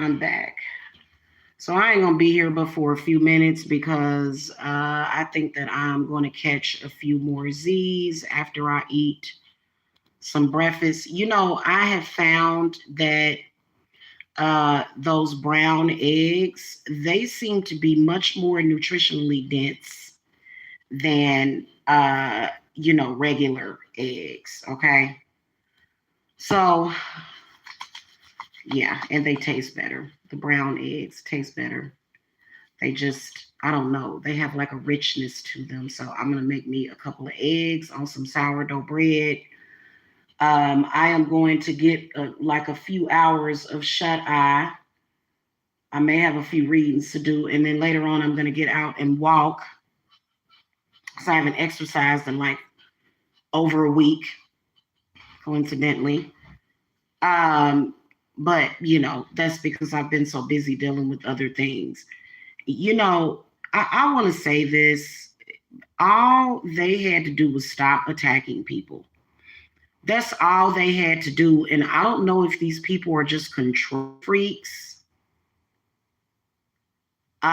I'm back. So I ain't gonna be here but for a few minutes because I think that I'm going to catch a few more Z's after I eat some breakfast. I have found that those brown eggs, they seem to be much more nutritionally dense than regular eggs. Okay. So yeah, and they taste better. The brown eggs taste better. They just, I don't know, they have like a richness to them. So I'm going to make me a couple of eggs on some sourdough bread. I am going to get like a few hours of shut eye. I may have a few readings to do. And then later on, I'm going to get out and walk. So I haven't exercised in like over a week, coincidentally. But, that's because I've been so busy dealing with other things. I want to say this. All they had to do was stop attacking people. That's all they had to do. And I don't know if these people are just control freaks. Or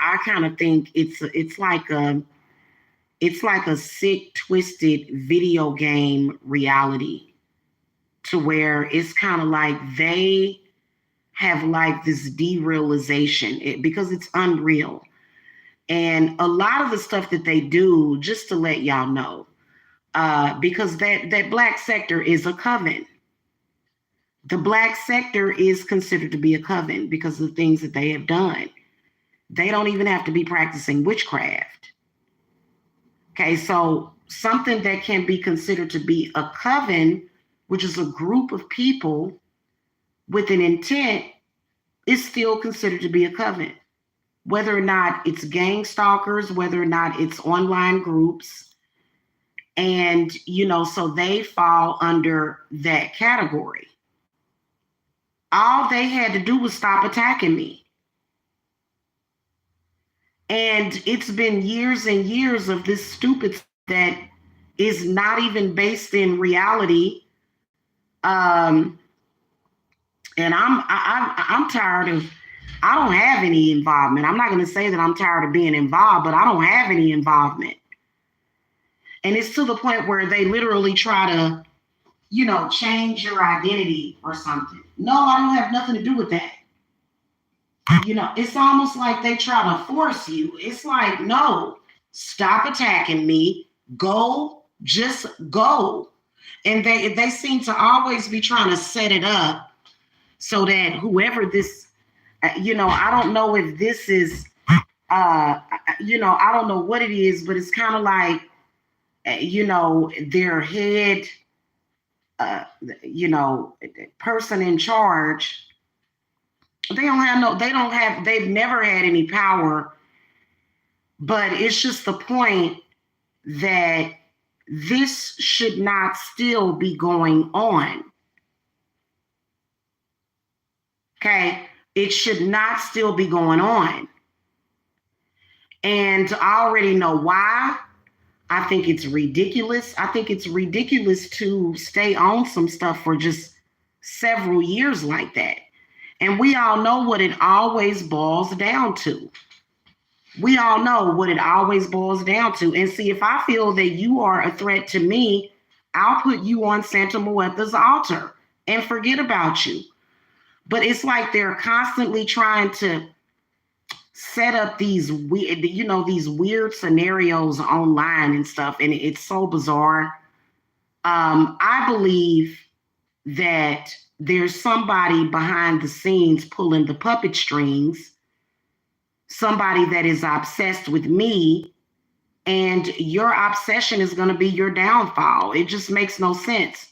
I kind of think it's like a sick, twisted video game reality to where it's kind of like they have like this derealization because it's unreal. And a lot of the stuff that they do, just to let y'all know, because that black sector is a coven. The black sector is considered to be a coven because of the things that they have done. They don't even have to be practicing witchcraft. Okay, so something that can be considered to be a coven, which is a group of people with an intent, is still considered to be a coven. Whether or not it's gang stalkers, whether or not it's online groups. And, so they fall under that category. All they had to do was stop attacking me. And it's been years and years of this stupid that is not even based in reality. And I'm tired of. I don't have any involvement. I'm not going to say that I'm tired of being involved, but I don't have any involvement. And it's to the point where they literally try to, change your identity or something. No, I don't have nothing to do with that. It's almost like they try to force you. It's like, no, stop attacking me. Go, just go. And they seem to always be trying to set it up so that whoever this, I don't know if this is, I don't know what it is, but it's kind of like, their head, person in charge. They've never had any power, but it's just the point that this should not still be going on. Okay. It should not still be going on. And I already know why. I think it's ridiculous. I think it's ridiculous to stay on some stuff for just several years like that. And we all know what it always boils down to. We all know what it always boils down to. And see, if I feel that you are a threat to me, I'll put you on Santa Muerta's altar and forget about you. But it's like they're constantly trying to set up these weird scenarios online and stuff. And it's so bizarre. I believe that there's somebody behind the scenes pulling the puppet strings, somebody that is obsessed with me, and your obsession is going to be your downfall. It just makes no sense.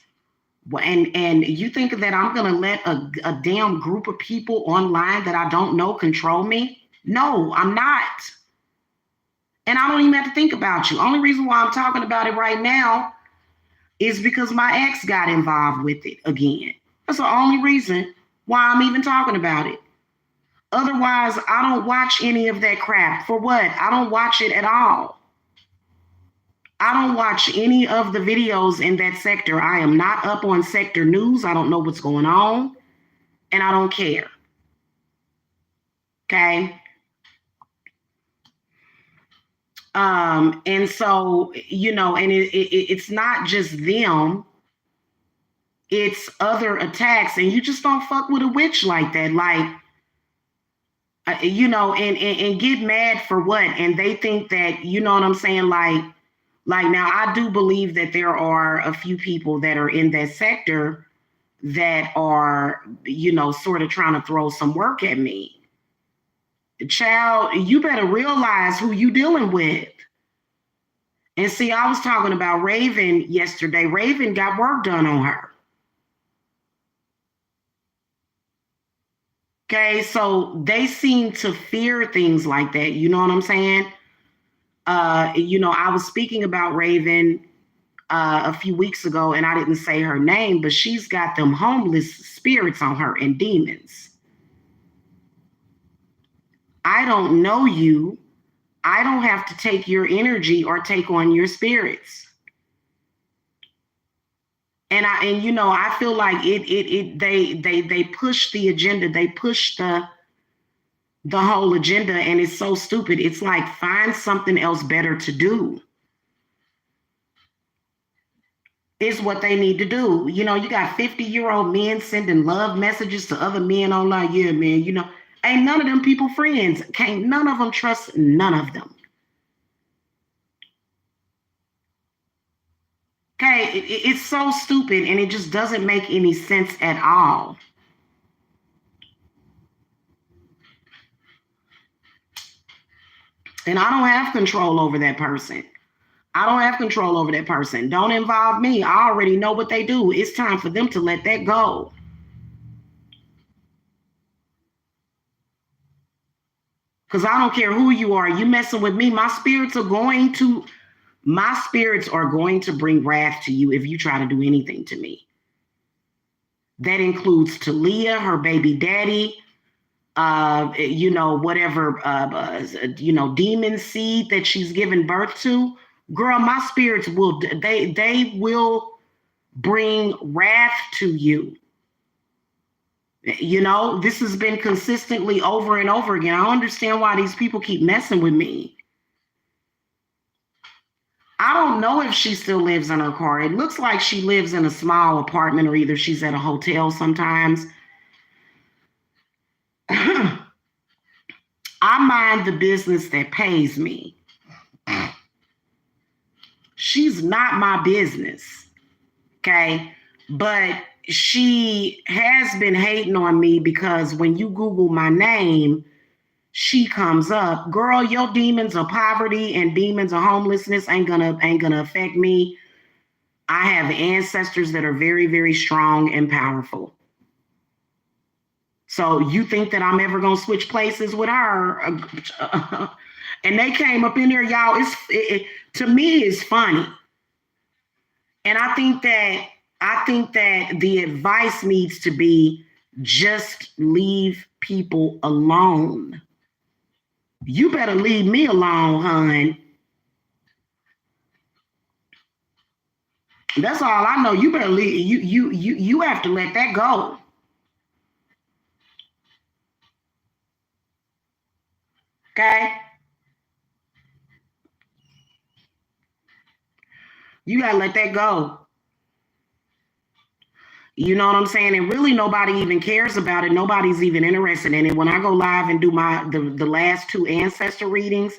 And you think that I'm going to let a damn group of people online that I don't know control me? No, I'm not. And I don't even have to think about you. Only reason why I'm talking about it right now is because my ex got involved with it again. That's the only reason why I'm even talking about it. Otherwise, I don't watch any of that crap. For what? I don't watch it at all. I don't watch any of the videos in that sector. I am not up on sector news. I don't know what's going on. and I don't care. Okay. And so, and it's not just them, it's other attacks, and you just don't fuck with a witch like that. Like, and get mad for what? And they think that, you know what I'm saying? Like now I do believe that there are a few people that are in that sector that are, sort of trying to throw some work at me. Child, you better realize who you dealing with. And see, I was talking about Raven yesterday. Raven got work done on her. Okay, so they seem to fear things like that. You know what I'm saying? I was speaking about Raven a few weeks ago, and I didn't say her name, but she's got them homeless spirits on her and demons. I don't know you. I don't have to take your energy or take on your spirits. And I feel like they push the agenda. They push the whole agenda, and it's so stupid. It's like, find something else better to do. Is what they need to do. You got 50-year-old men sending love messages to other men online. Yeah, man, ain't none of them people friends. Can't none of them trust none of them. Okay, it's so stupid, and it just doesn't make any sense at all. And I don't have control over that person. I don't have control over that person. Don't involve me. I already know what they do. It's time for them to let that go. Because I don't care who you are. You messing with me, my spirits are going to bring wrath to you if you try to do anything to me. That includes Talia, her baby daddy, whatever, demon seed that she's given birth to. Girl, my spirits they will bring wrath to you. This has been consistently over and over again. I don't understand why these people keep messing with me. I don't know if she still lives in her car. It looks like she lives in a small apartment, or either she's at a hotel sometimes. I mind the business that pays me. She's not my business. Okay. But she has been hating on me because when you Google my name, she comes up. Girl, your demons of poverty and demons of homelessness ain't gonna affect me. I have ancestors that are very, very strong and powerful. So you think that I'm ever gonna switch places with her? And they came up in there, y'all. To me, it's funny. And I think that the advice needs to be, just leave people alone. You better leave me alone, hon. That's all I know. You better leave. You have to let that go. Okay? You gotta let that go. You know what I'm saying? And really nobody even cares about it. Nobody's even interested in it. When I go live and do the last two ancestor readings,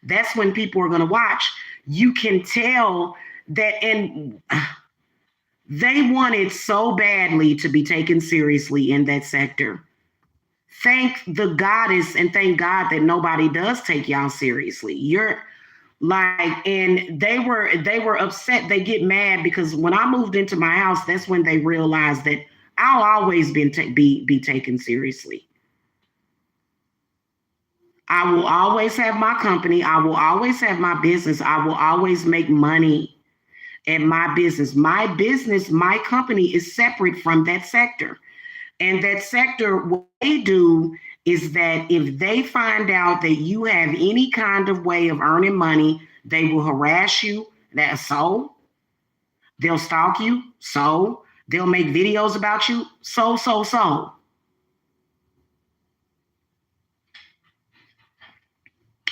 that's when people are gonna watch. You can tell that, and they wanted so badly to be taken seriously in that sector. Thank the goddess and thank God that nobody does take y'all seriously. You're like, and they were upset. They get mad because when I moved into my house, that's when they realized that I'll always be taken seriously. I will always have my company. I will always have my business. I will always make money in my business. My company is separate from that sector. And that sector, what they do is that if they find out that you have any kind of way of earning money, they will harass you. So they'll stalk you. So they'll make videos about you. So.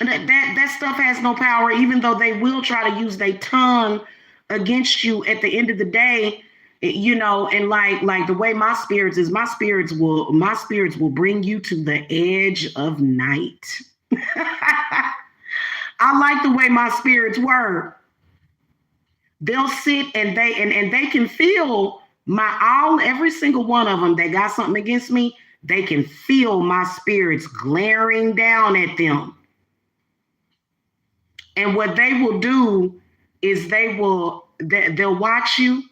That stuff has no power, even though they will try to use their tongue against you at the end of the day. And like the way my spirits is, my spirits will bring you to the edge of night. I like the way my spirits work. They'll sit and they can feel every single one of them that got something against me. They can feel my spirits glaring down at them. And what they will do is they'll watch you,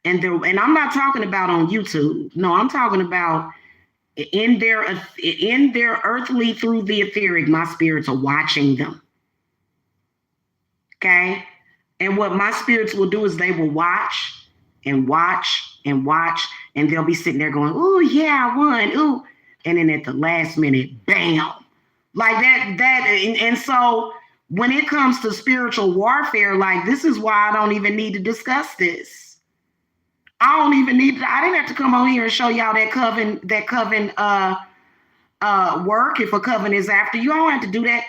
and I'm not talking about on YouTube. No, I'm talking about in their earthly through the etheric. My spirits are watching them. Okay. And what my spirits will do is they will watch and watch and watch, and they'll be sitting there going, "Ooh, yeah, I won. Ooh." And then at the last minute, bam. Like and so when it comes to spiritual warfare, like, this is why I don't even need to discuss this. I didn't have to come on here and show y'all that coven work. If a coven is after you, I don't have to do that.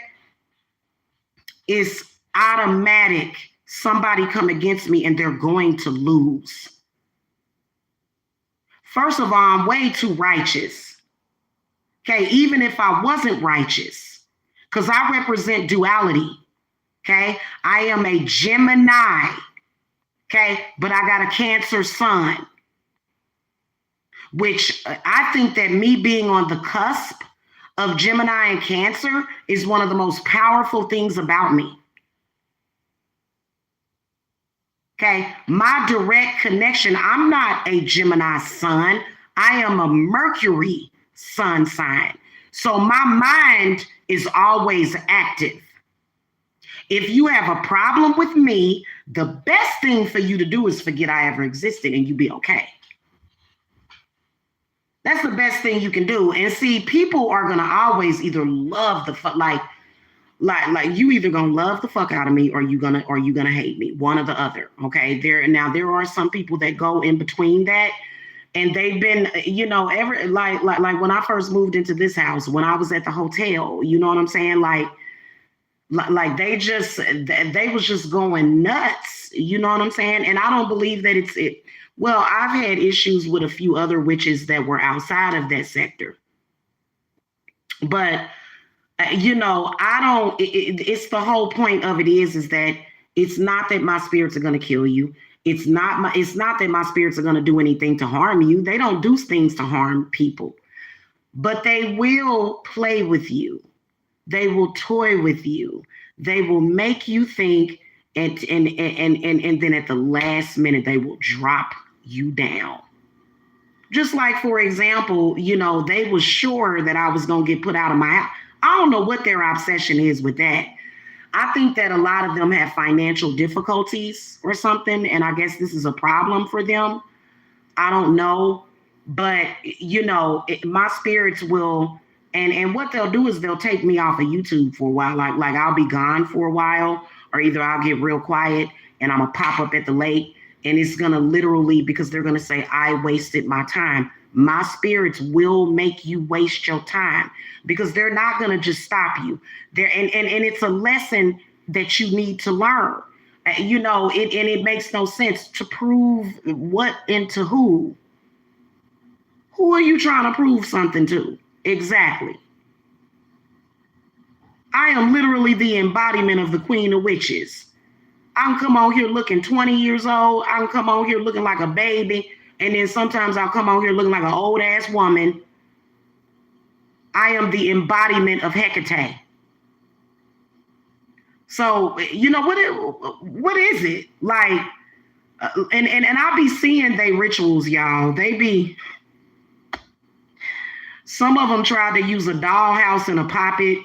It's automatic. Somebody come against me and they're going to lose. First of all, I'm way too righteous. Okay, even if I wasn't righteous, because I represent duality. Okay, I am a Gemini. Okay, but I got a Cancer sun, which I think that me being on the cusp of Gemini and Cancer is one of the most powerful things about me. Okay, my direct connection, I'm not a Gemini sun. I am a Mercury sun sign. So my mind is always active. If you have a problem with me, the best thing for you to do is forget I ever existed and you be okay. That's the best thing you can do. And see, people are gonna always either love the fuck, like you either gonna love the fuck out of me or you gonna hate me, one or the other. Okay. There are some people that go in between that, and they've been, ever like when I first moved into this house, when I was at the hotel, you know what I'm saying? Like they was just going nuts, you know what I'm saying? And I don't believe that it's it. Well, I've had issues with a few other witches that were outside of that sector, but I don't. It's the whole point of it is that it's not that my spirits are going to kill you. It's not that my spirits are going to do anything to harm you. They don't do things to harm people, but they will play with you. They will toy with you. They will make you think, and then at the last minute they will drop you down. Just like, for example, they were sure that I was going to get put out of my house. I don't know what their obsession is with that. I think that a lot of them have financial difficulties or something, and I guess this is a problem for them. I don't know, but my spirits will, and what they'll do is they'll take me off of YouTube for a while. Like I'll be gone for a while, or either I'll get real quiet and I'm gonna pop up at the lake, and it's gonna literally, because they're gonna say I wasted my time. My spirits will make you waste your time, because they're not going to just stop you there. And it's a lesson that you need to learn. It makes no sense to prove what and to who. Who are you trying to prove something to? Exactly. I am literally the embodiment of the Queen of Witches. I can come on here looking 20 years old. I can come on here looking like a baby. And then sometimes I'll come on here looking like an old ass woman. I am the embodiment of Hecate. So, what is it? Like, and I be seeing they rituals, y'all. They be, some of them tried to use a dollhouse and a puppet,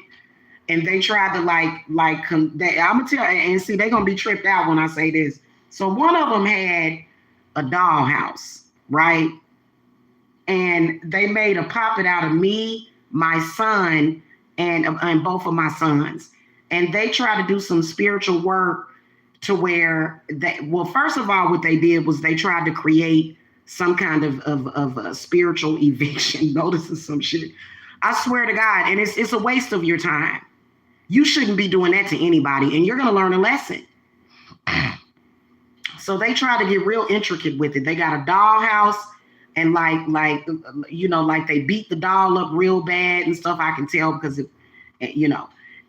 and they tried to I'm gonna tell you, and see, they're gonna be tripped out when I say this. So one of them had a dollhouse, right? And they made a puppet out of me, my son, and both of my sons. And they tried to do some spiritual work to where first of all, what they did was they tried to create some kind of a spiritual eviction. Notice some shit. I swear to God, and it's a waste of your time. You shouldn't be doing that to anybody, and you're going to learn a lesson. So they try to get real intricate with it. They got a dollhouse, and like they beat the doll up real bad and stuff. I can tell because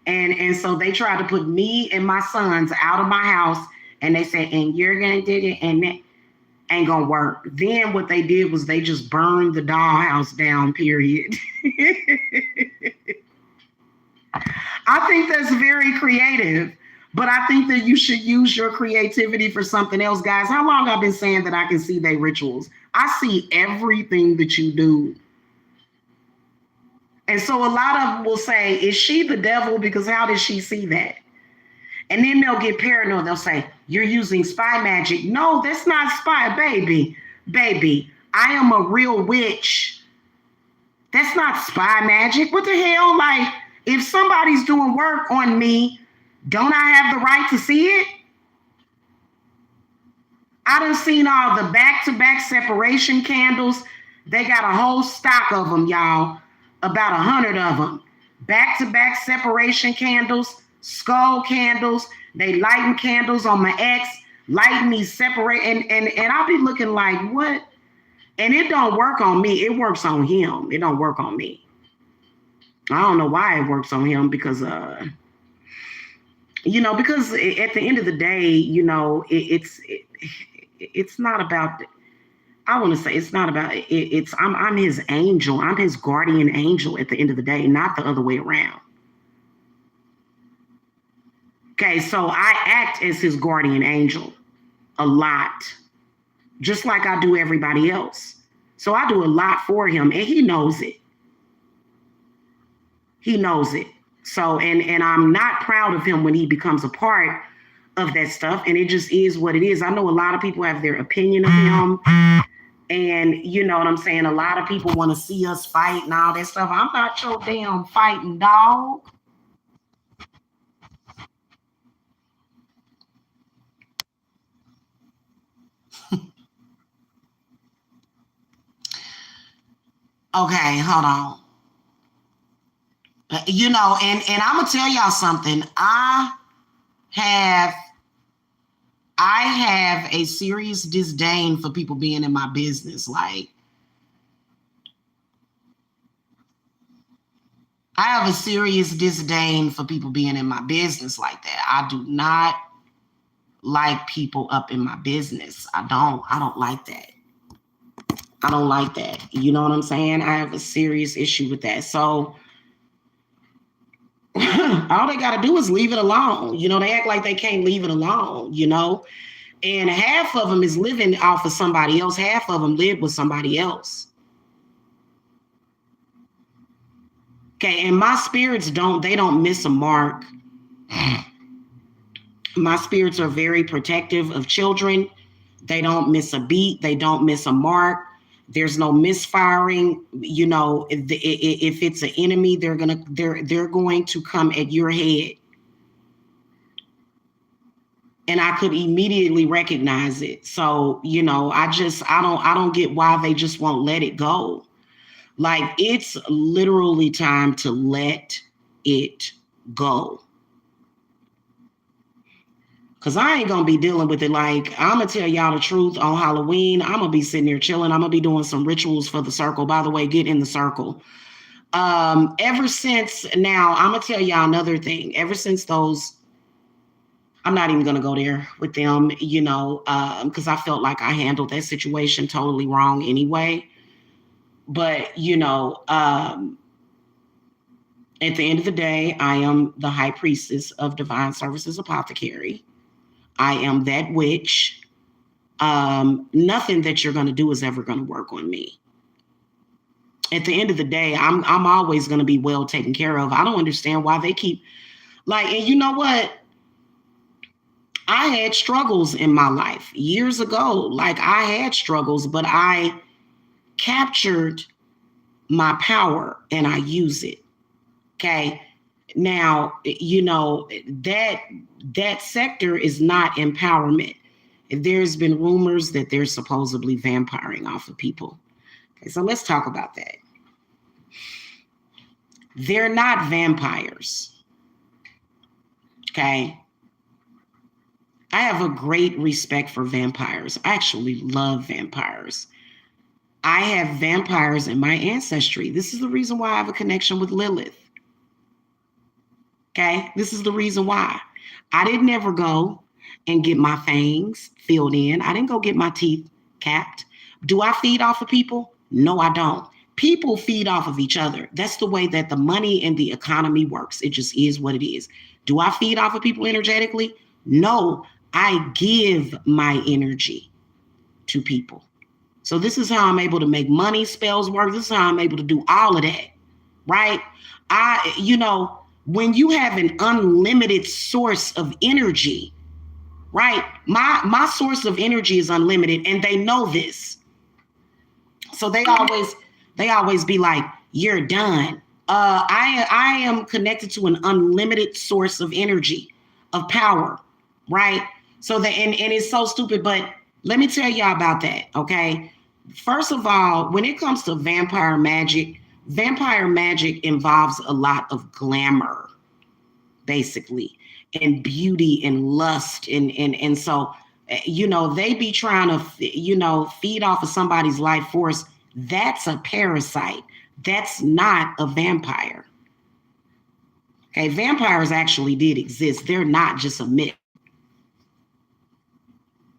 and so they tried to put me and my sons out of my house, and they said, and you're gonna do it, and that ain't gonna work. Then what they did was they just burned the dollhouse down, period. I think that's very creative, but I think that you should use your creativity for something else, guys. How long I've been saying that I can see their rituals? I see everything that you do. And so a lot of them will say, is she the devil? Because how did she see that? And then they'll get paranoid. They'll say, you're using spy magic. No, that's not spy, baby. Baby, I am a real witch. That's not spy magic. What the hell? Like, if somebody's doing work on me, don't I have the right to see it? I done seen all the back-to-back separation candles. They got a whole stock of them, y'all. About 100 of them. Back-to-back separation candles, skull candles. They lighting candles on my ex, lighting me separate. And I'll be looking like, what? And it don't work on me. It works on him. It don't work on me. I don't know why it works on him because because at the end of the day, it's not about, I want to say it's not about it. I'm his angel. I'm his guardian angel at the end of the day, not the other way around. Okay, so I act as his guardian angel a lot, just like I do everybody else. So I do a lot for him, and he knows it. He knows it. So, and I'm not proud of him when he becomes a part of that stuff, and it just is what it is. I know a lot of people have their opinion of him, and you know what I'm saying? A lot of people want to see us fight and all that stuff. I'm not your damn fighting dog. Okay, hold on. And I'm gonna tell y'all something. Have I have a serious disdain for people being in my business. Like, I have a serious disdain for people being in my business like that. I do not like people up in my business. I don't like that. I don't like that. You know what I'm saying? I have a serious issue with that. So all they got to do is leave it alone. They act like they can't leave it alone, and half of them is living off of somebody else. Half of them live with somebody else. Okay. And my spirits don't miss a mark. My spirits are very protective of children. They don't miss a beat. They don't miss a mark. There's no misfiring. If it's an enemy, they're going to come at your head. And I could immediately recognize it. So, I don't get why they just won't let it go. Like, it's literally time to let it go. Because I ain't going to be dealing with it. Like, I'm going to tell y'all the truth, on Halloween, I'm going to be sitting there chilling. I'm going to be doing some rituals for the circle. By the way, get in the circle. Ever since now, I'm going to tell y'all another thing. Ever since those, I'm not even going to go there with them, because I felt like I handled that situation totally wrong anyway. But, at the end of the day, I am the high priestess of Divine Services Apothecary. I am that witch. Nothing that you're going to do is ever going to work on me. At the end of the day, I'm always going to be well taken care of. I don't understand why they keep and you know what? I had struggles in my life years ago. Like, I had struggles, but I captured my power and I use it. Okay. Now, that sector is not empowerment. There's been rumors that they're supposedly vampiring off of people. Okay, so let's talk about that. They're not vampires. Okay. I have a great respect for vampires. I actually love vampires. I have vampires in my ancestry. This is the reason why I have a connection with Lilith. Okay. This is the reason why. I didn't ever go and get my fangs filled in. I didn't go get my teeth capped. Do I feed off of people? No, I don't. People feed off of each other. That's the way that the money and the economy works. It just is what it is. Do I feed off of people energetically? No, I give my energy to people. So this is how I'm able to make money, spells work. This is how I'm able to do all of that, right? When you have an unlimited source of energy, right? My source of energy is unlimited, and they know this. So they always be like, "You're done." I am connected to an unlimited source of energy, of power, right? So that and it's so stupid, but let me tell y'all about that, okay? First of all, when it comes to vampire magic involves a lot of glamour, basically, and beauty and lust, and so they be trying to feed off of somebody's life force. That's a parasite. That's not a vampire. Okay, vampires actually did exist. They're not just a myth.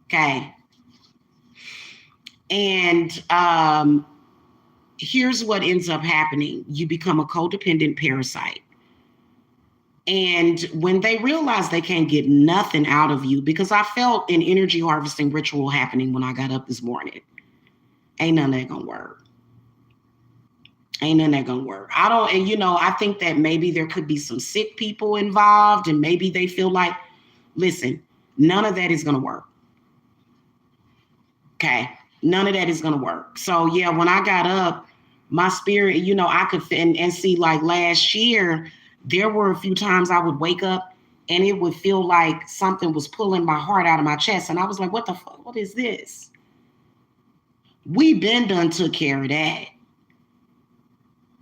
Okay. And here's what ends up happening. You become a codependent parasite. And when they realize they can't get nothing out of you, because I felt an energy harvesting ritual happening when I got up this morning. Ain't none of that gonna work. Ain't none of that gonna work. I think that maybe there could be some sick people involved, and maybe they feel like, listen, none of that is gonna work. Okay. None of that is gonna work. So yeah, when I got up, my spirit, I could and see, like last year, there were a few times I would wake up and it would feel like something was pulling my heart out of my chest. And I was like, what the fuck? What is this? We been done took care of that.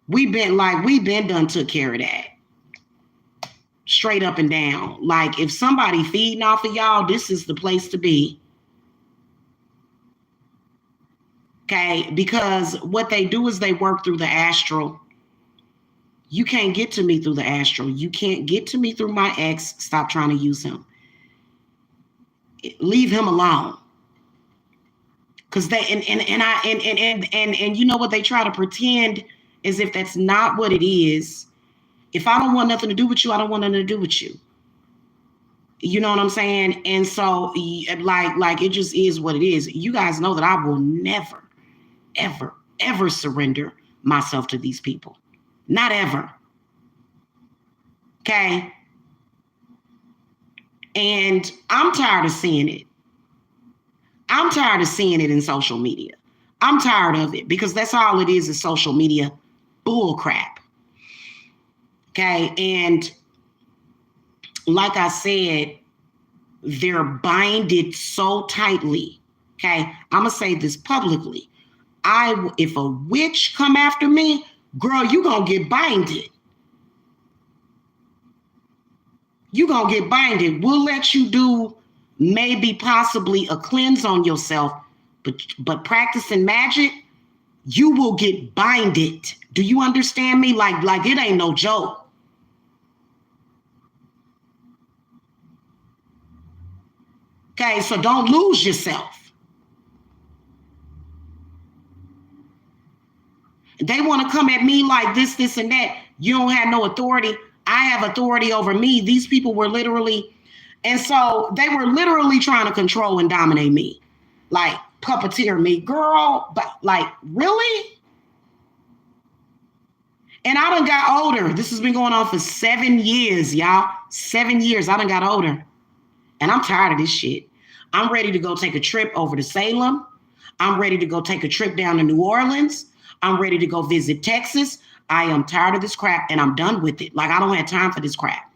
We been done took care of that. Straight up and down. Like, if somebody feeding off of y'all, this is the place to be. Okay, because what they do is they work through the astral. You can't get to me through the astral. You can't get to me through my ex. Stop trying to use him. Leave him alone. Because they and you know what, they try to pretend as if that's not what it is. If I don't want nothing to do with you, I don't want nothing to do with you. You know what I'm saying? And so like it just is what it is. You guys know that I will never, ever, ever surrender myself to these people. Not ever. Okay. And I'm tired of seeing it. I'm tired of seeing it in social media. I'm tired of it, because that's all it is social media bull crap. Okay. And like I said, they're binded so tightly. Okay. I'm going to say this publicly. If a witch come after me, girl, you going to get binded. You going to get binded. We'll let you do maybe possibly a cleanse on yourself, but practicing magic, you will get binded. Do you understand me? Like it ain't no joke. Okay, so don't lose yourself. They want to come at me like this, and that. You don't have no authority. I have authority over me. These people were literally, and so they were literally trying to control and dominate me, like puppeteer me, girl. But like, really? And I done got older. This has been going on for 7 years, y'all. 7 years. I done got older. And I'm tired of this shit. I'm ready to go take a trip over to Salem. I'm ready to go take a trip down to New Orleans. I'm ready to go visit Texas. I am tired of this crap, and I'm done with it. Like, I don't have time for this crap.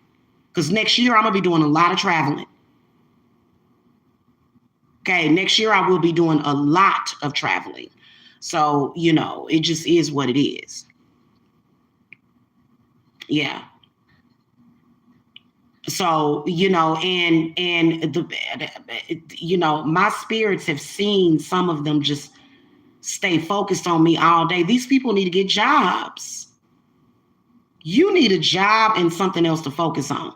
Because next year, I'm going to be doing a lot of traveling. Okay, next year, I will be doing a lot of traveling. So, it just is what it is. Yeah. So So, and my spirits have seen some of them just stay focused on me all day. These people need to get jobs. You need a job and something else to focus on.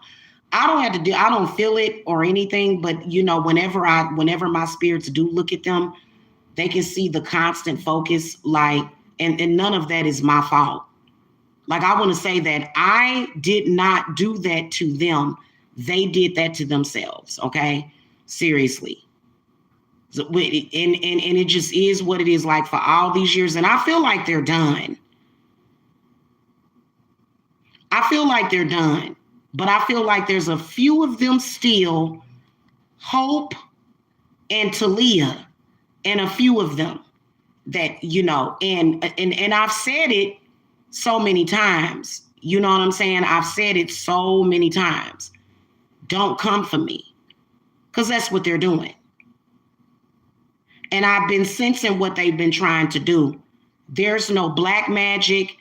I don't feel it or anything, but whenever my spirits do look at them, they can see the constant focus, and none of that is my fault. Like, I want to say that I did not do that to them. They did that to themselves. Okay. Seriously. So, and it just is what it is, like, for all these years. And I feel like they're done. But I feel like there's a few of them still, Hope and Talia, and a few of them that, and I've said it so many times. You know what I'm saying? I've said it so many times. Don't come for me, because that's what they're doing. And I've been sensing what they've been trying to do. There's no black magic.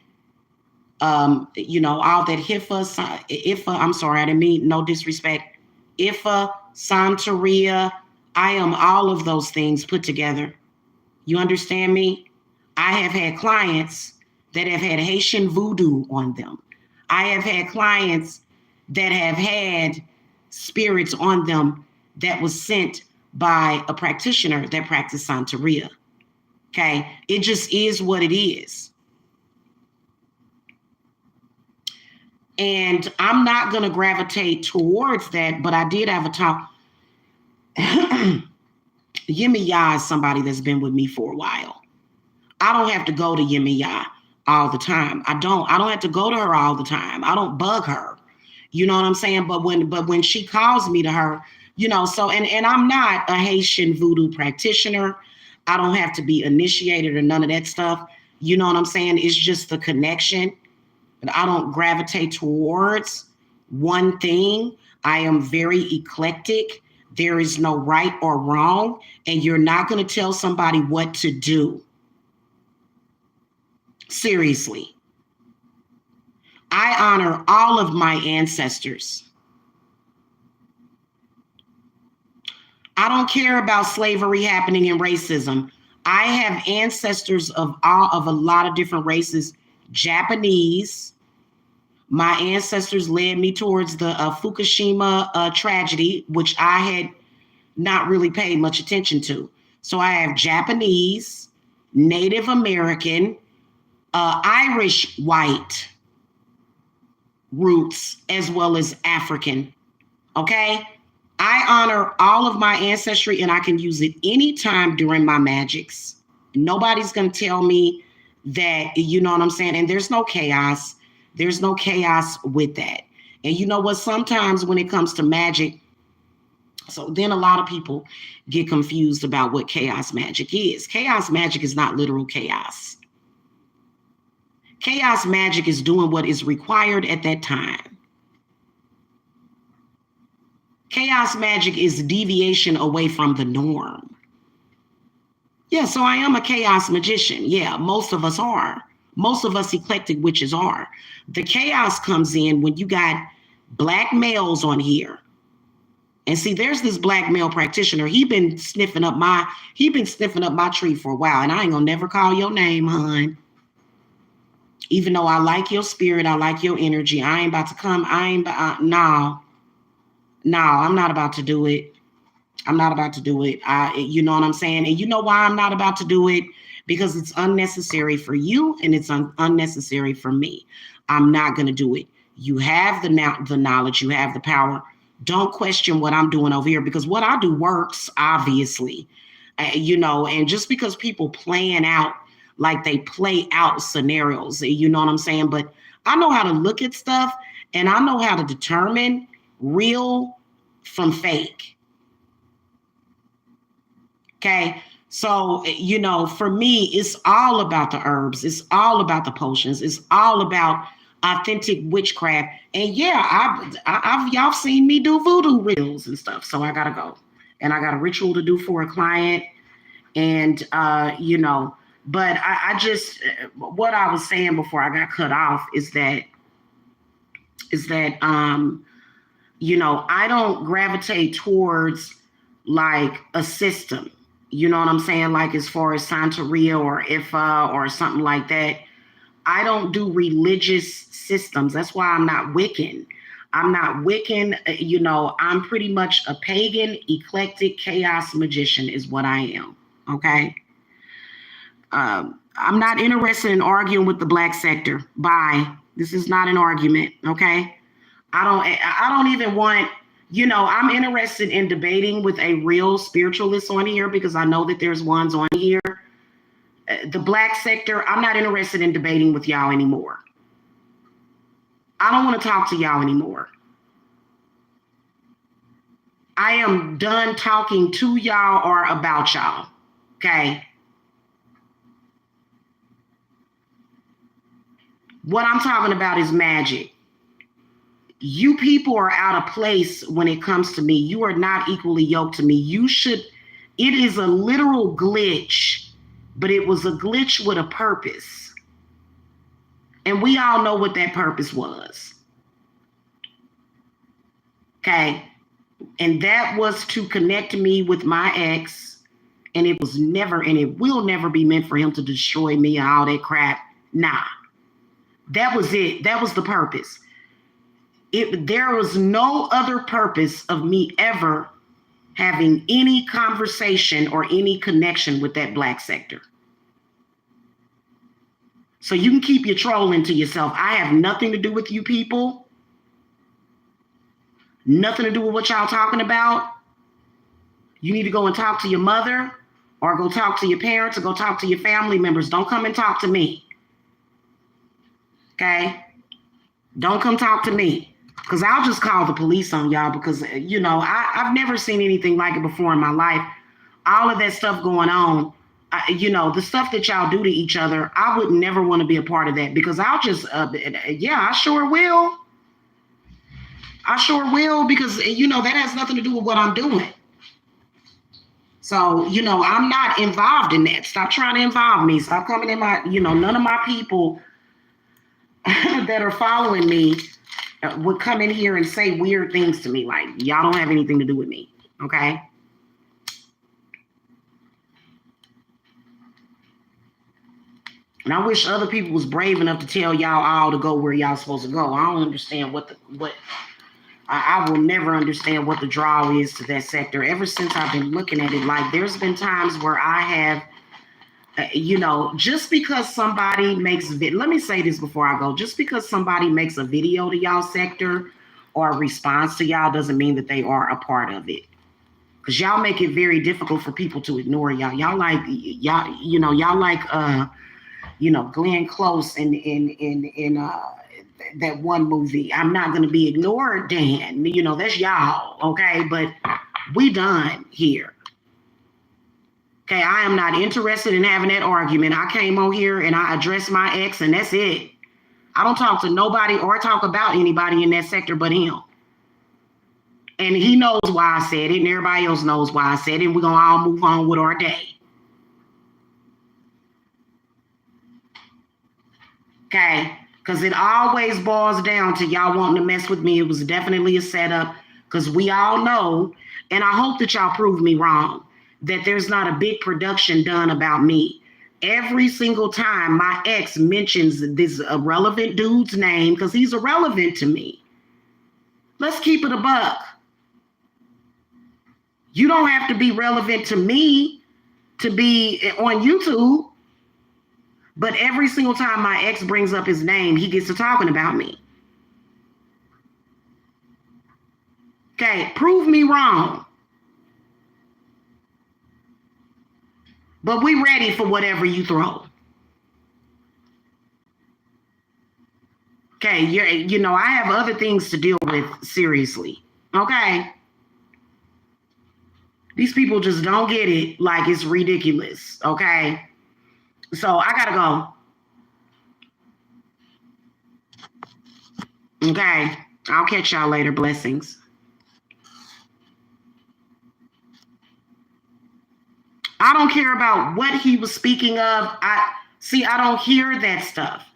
All that Ifa, I'm sorry, I didn't mean, no disrespect. Ifa, Santeria, I am all of those things put together. You understand me? I have had clients that have had Haitian voodoo on them. I have had clients that have had spirits on them that was sent by a practitioner that practiced Santeria. Okay? It just is what it is. And I'm not going to gravitate towards that, but I did have a talk. Yemi Ya is somebody that's been with me for a while. I don't have to go to Yemi Ya all the time. I don't have to go to her all the time. I don't bug her. You know what I'm saying? But when she calls me to her, so, and I'm not a Haitian voodoo practitioner. I don't have to be initiated or none of that stuff. You know what I'm saying? It's just the connection. But I don't gravitate towards one thing. I am very eclectic. There is no right or wrong, and you're not going to tell somebody what to do. Seriously. I honor all of my ancestors. I don't care about slavery happening and racism. I have ancestors of a lot of different races. Japanese. My ancestors led me towards the Fukushima tragedy, which I had not really paid much attention to. So I have Japanese, Native American, Irish white roots, as well as African. Okay? I honor all of my ancestry, and I can use it anytime during my magics. Nobody's going to tell me that, you know what I'm saying? And there's no chaos. There's no chaos with that. And you know what? Sometimes when it comes to magic, so then a lot of people get confused about what chaos magic is. Chaos magic is not literal chaos. Chaos magic is doing what is required at that time. Chaos magic is deviation away from the norm. Yeah, so I am a chaos magician. Yeah, most of us are. Most of us eclectic witches are. The chaos comes in when you got black males on here. And see, there's this black male practitioner. He been sniffing up my tree for a while. And I ain't gonna never call your name, hun. Even though I like your spirit, I like your energy. I ain't about to come. No, I'm not about to do it. I'm not about to do it. You know what I'm saying? And you know why I'm not about to do it? Because it's unnecessary for you and it's unnecessary for me. I'm not going to do it. You have the knowledge, you have the power. Don't question what I'm doing over here, because what I do works, obviously. And just because people plan out like they play out scenarios, you know what I'm saying? But I know how to look at stuff, and I know how to determine real from fake. Okay. So, for me, it's all about the herbs. It's all about the potions. It's all about authentic witchcraft. And yeah, y'all seen me do voodoo rituals and stuff. So I got to go. And I got a ritual to do for a client. And, but I just, what I was saying before I got cut off is that I don't gravitate towards like a system. You know what I'm saying? Like as far as Santeria or Ifa or something like that. I don't do religious systems. That's why I'm not Wiccan. I'm not Wiccan. I'm pretty much a pagan, eclectic, chaos magician, is what I am. Okay. I'm not interested in arguing with the black sector. Bye. This is not an argument. Okay. I don't even want, I'm interested in debating with a real spiritualist on here because I know that there's ones on here. The black sector, I'm not interested in debating with y'all anymore. I don't want to talk to y'all anymore. I am done talking to y'all or about y'all. Okay. What I'm talking about is magic. You people are out of place when it comes to me. You are not equally yoked to me. It is a literal glitch, but it was a glitch with a purpose. And we all know what that purpose was. Okay. And that was to connect me with my ex. And it was never, and it will never be meant for him to destroy me and all that crap. Nah. That was it. That was the purpose. There was no other purpose of me ever having any conversation or any connection with that black sector. So you can keep your trolling to yourself. I have nothing to do with you people. Nothing to do with what y'all talking about. You need to go and talk to your mother or go talk to your parents or go talk to your family members. Don't come and talk to me. Okay? Don't come talk to me. Because I'll just call the police on y'all because, I've never seen anything like it before in my life. All of that stuff going on, the stuff that y'all do to each other, I would never want to be a part of that because I'll just, I sure will. I sure will because, that has nothing to do with what I'm doing. So, I'm not involved in that. Stop trying to involve me. Stop coming in my, none of my people that are following me would come in here and say weird things to me. Like, y'all don't have anything to do with me. Okay. And I wish other people was brave enough to tell y'all all to go where y'all supposed to go. I don't understand I will never understand what the draw is to that sector. Ever since I've been looking at it, like there's been times where I have, just because somebody let me say this before I go, just because somebody makes a video to y'all sector or a response to y'all doesn't mean that they are a part of it. Because y'all make it very difficult for people to ignore y'all. Y'all like Glenn Close in that one movie. I'm not going to be ignored, Dan. That's y'all, okay? But we done here. Okay, I am not interested in having that argument. I came on here and I addressed my ex, and that's it. I don't talk to nobody or talk about anybody in that sector but him. And he knows why I said it, and everybody else knows why I said it, and we're going to all move on with our day. Okay? Because it always boils down to y'all wanting to mess with me. It was definitely a setup because we all know, and I hope that y'all prove me wrong, that there's not a big production done about me. Every single time my ex mentions this irrelevant dude's name because he's irrelevant to me. Let's keep it a buck. You don't have to be relevant to me to be on YouTube. But every single time my ex brings up his name, he gets to talking about me. Okay, prove me wrong. But we ready for whatever you throw. Okay, I have other things to deal with, seriously. Okay? These people just don't get it, like it's ridiculous, okay? So I gotta go. Okay, I'll catch y'all later. Blessings. I don't care about what he was speaking of. I don't hear that stuff.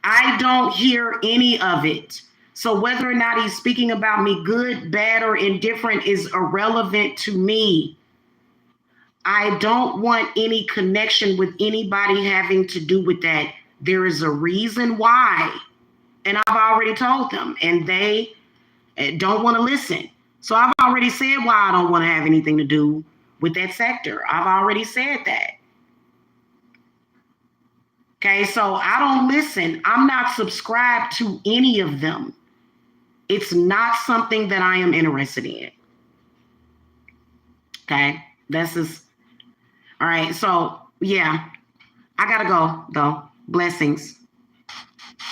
I don't hear any of it. So whether or not he's speaking about me good, bad, or indifferent is irrelevant to me. I don't want any connection with anybody having to do with that. There is a reason why. And I've already told them, and they don't want to listen. So I've already said why I don't want to have anything to do with that sector. I've already said that. Okay, so I don't listen. I'm not subscribed to any of them. It's not something that I am interested in. Okay, this is all right. So yeah, I gotta go though. Blessings.